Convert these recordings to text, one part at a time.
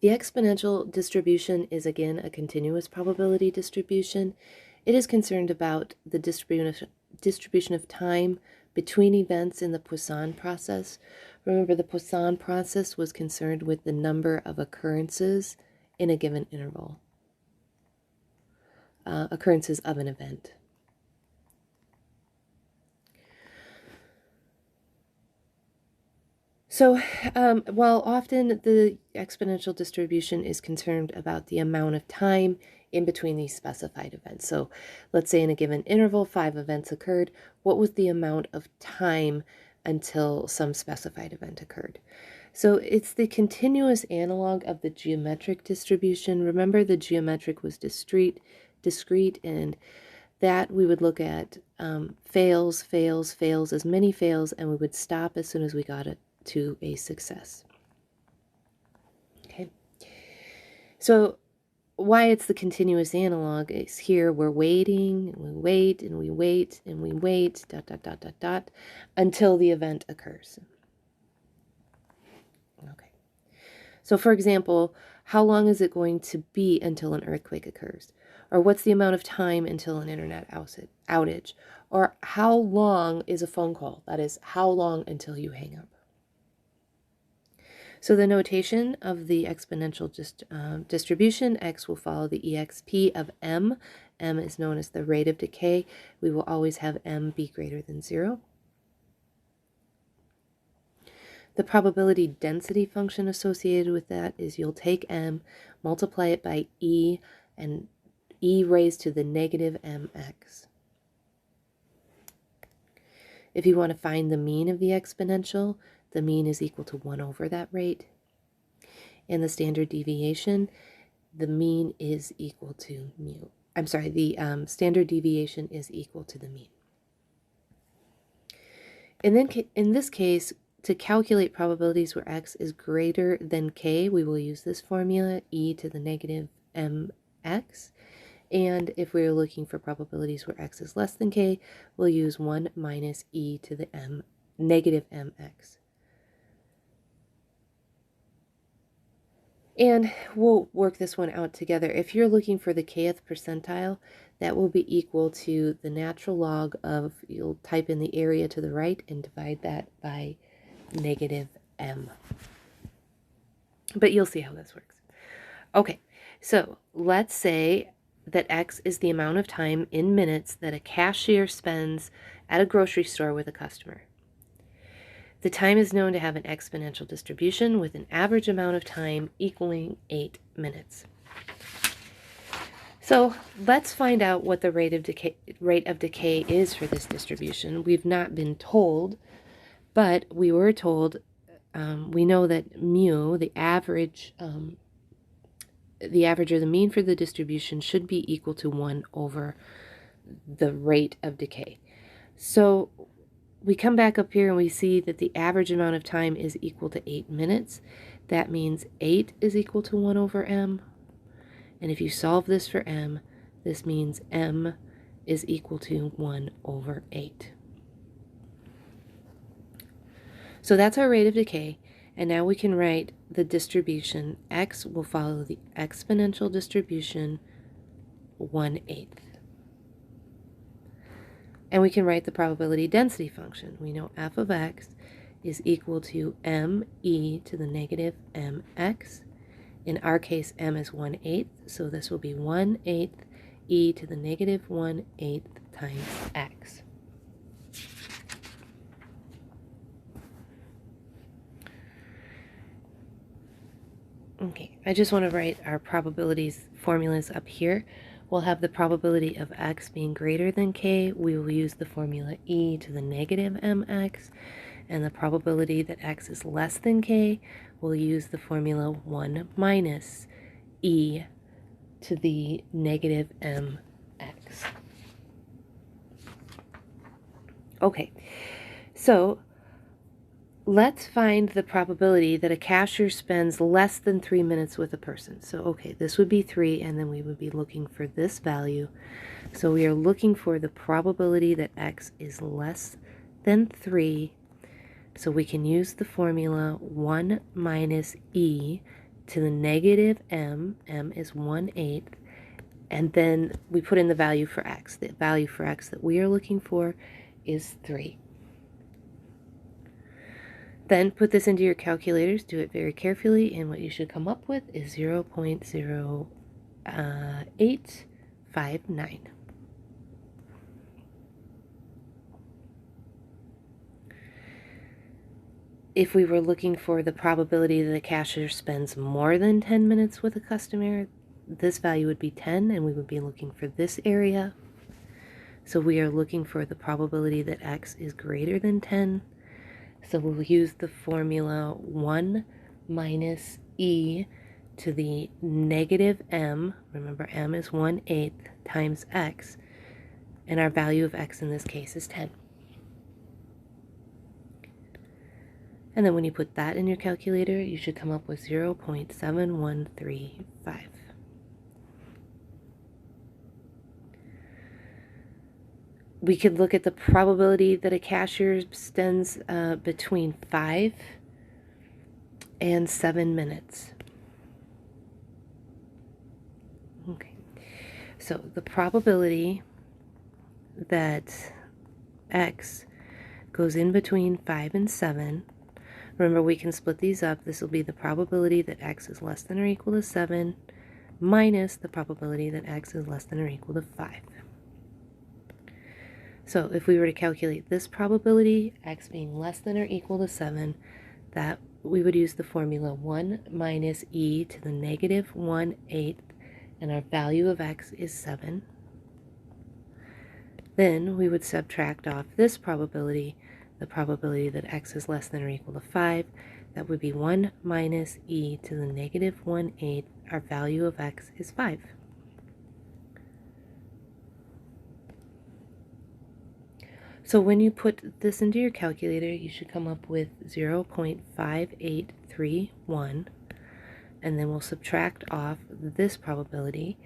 The exponential distribution is again a continuous probability distribution. It is concerned about the distribution of time between events in the Poisson process. Remember, the Poisson process was concerned with the number of occurrences in a given interval, occurrences of an event. So while often the exponential distribution is concerned about the amount of time in between these specified events. So let's say in a given interval, 5 events occurred. What was the amount of time until some specified event occurred? So it's the continuous analog of the geometric distribution. Remember, the geometric was discrete, and that we would look at fails, as many fails, and we would stop as soon as we got it to a success. Okay, so why it's the continuous analog is here we're waiting, and we wait, and we wait, and we wait, ... until the event occurs. Okay, so for example, how long is it going to be until an earthquake occurs? Or what's the amount of time until an internet outage? Or how long is a phone call? That is, how long until you hang up? So the notation of the exponential distribution, x will follow the exp of m. M is known as the rate of decay. We will always have m be greater than 0. The probability density function associated with that is you'll take m, multiply it by e, and e raised to the negative mx. If you want to find the mean of the exponential, the mean is equal to 1 over that rate. And the standard deviation, the mean is equal to mu. I'm sorry, the standard deviation is equal to the mean. And then in this case, to calculate probabilities where x is greater than k, we will use this formula, e to the negative mx. And if we're looking for probabilities where x is less than k, we'll use 1 minus e to the negative mx. And we'll work this one out together. If you're looking for the kth percentile, that will be equal to the natural log of, you'll type in the area to the right and divide that by negative m. But you'll see how this works. Okay, so let's say that x is the amount of time in minutes that a cashier spends at a grocery store with a customer. The time is known to have an exponential distribution with an average amount of time equaling 8 minutes. So let's find out what the rate of decay is for this distribution. We've not been told, but we were told, we know that mu, the average or the mean for the distribution, should be equal to 1 over the rate of decay. So we come back up here and we see that the average amount of time is equal to 8 minutes. That means 8 is equal to 1 over m. And if you solve this for m, this means m is equal to 1 over 8. So that's our rate of decay. And now we can write the distribution. X will follow the exponential distribution 1/8. And we can write the probability density function. We know f of x is equal to me to the negative mx. In our case, m is 1/8, so this will be 1/8 e to the negative 1/8 times x. Okay, I just want to write our probabilities formulas up here. We'll have the probability of x being greater than k. We will use the formula e to the negative mx. And the probability that x is less than k, we'll use the formula 1 minus e to the negative mx. Okay, so let's find the probability that a cashier spends less than 3 minutes with a person. So, okay, this would be 3, and then we would be looking for this value. So we are looking for the probability that x is less than 3. So we can use the formula 1 minus e to the negative m, m is 1/8, and then we put in the value for x. The value for x that we are looking for is 3. Then put this into your calculators, do it very carefully, and what you should come up with is 0.0859. If we were looking for the probability that a cashier spends more than 10 minutes with a customer, this value would be 10, and we would be looking for this area. So we are looking for the probability that x is greater than 10. So we'll use the formula 1 minus e to the negative m, remember m is 1/8, times x, and our value of x in this case is 10. And then when you put that in your calculator, you should come up with 0.7135. We could look at the probability that a cashier spends between 5 and 7 minutes. Okay, so the probability that x goes in between 5 and 7, remember we can split these up. This will be the probability that x is less than or equal to 7 minus the probability that x is less than or equal to 5. So if we were to calculate this probability, x being less than or equal to 7, that we would use the formula 1 minus e to the negative 1/8, and our value of x is 7. Then we would subtract off this probability, the probability that x is less than or equal to 5. That would be 1 minus e to the negative 1/8. Our value of x is 5. So when you put this into your calculator, you should come up with 0.5831, and then we'll subtract off this probability,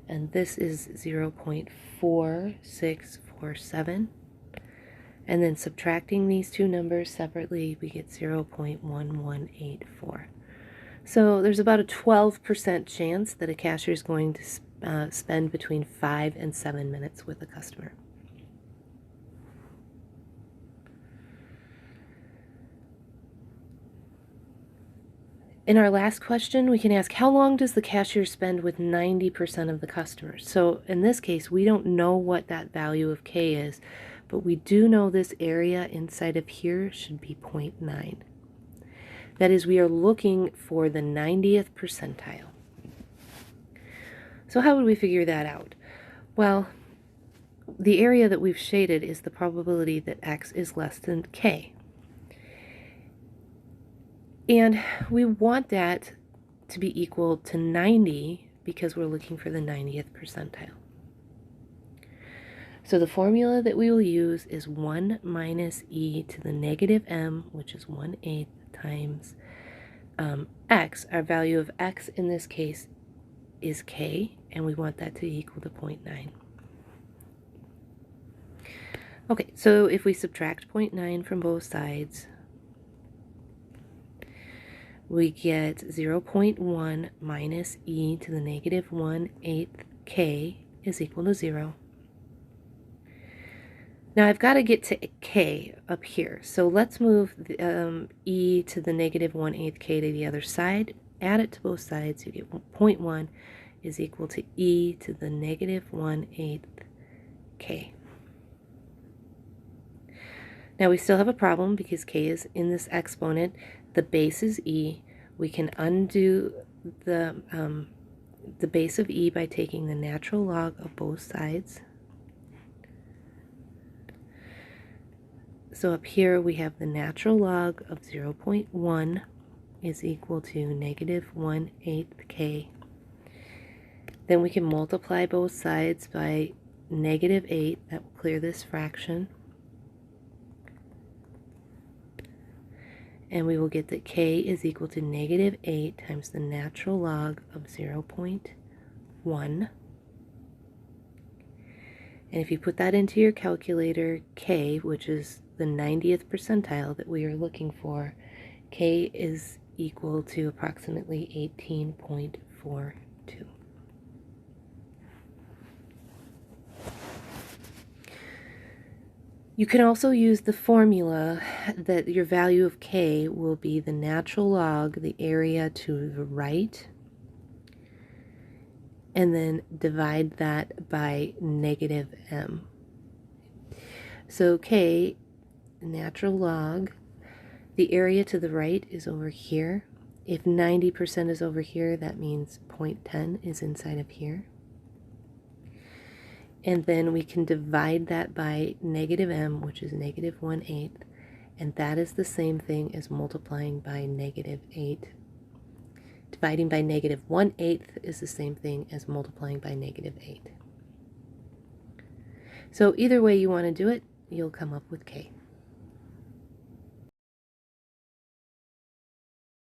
and this is 0.4647, and then subtracting these two numbers separately, we get 0.1184. So there's about a 12% chance that a cashier is going to spend between 5 and 7 minutes with a customer. In our last question, we can ask, how long does the cashier spend with 90% of the customers? So in this case, we don't know what that value of k is, but we do know this area inside of here should be 0.9. That is, we are looking for the 90th percentile. So how would we figure that out? Well, the area that we've shaded is the probability that x is less than k. And we want that to be equal to 90 because we're looking for the 90th percentile. So the formula that we will use is 1 minus e to the negative m, which is 1/8, times x. Our value of x in this case is k, and we want that to equal to 0.9. Okay, so if we subtract 0.9 from both sides, we get 0.1 minus e to the negative 1/8 k is equal to 0. Now I've got to get to k up here, so let's move the, e to the negative 1/8 k to the other side, add it to both sides, you get 0.1 is equal to e to the negative 1/8 k. Now we still have a problem because k is in this exponent. The base is e. We can undo the base of e by taking the natural log of both sides. So up here we have the natural log of 0.1 is equal to negative 1/8 k. Then we can multiply both sides by negative 8. That will clear this fraction. And we will get that k is equal to negative 8 times the natural log of 0.1. And if you put that into your calculator, k, which is the 90th percentile that we are looking for, k is equal to approximately 18.42. You can also use the formula that your value of k will be the natural log, the area to the right, and then divide that by negative m. So k, natural log, the area to the right is over here. If 90% is over here, that means 0.10 is inside of here. And then we can divide that by negative m, which is negative 1/8, and that is the same thing as multiplying by negative 8. Dividing by negative 1/8 is the same thing as multiplying by negative 8. So either way you want to do it, you'll come up with k.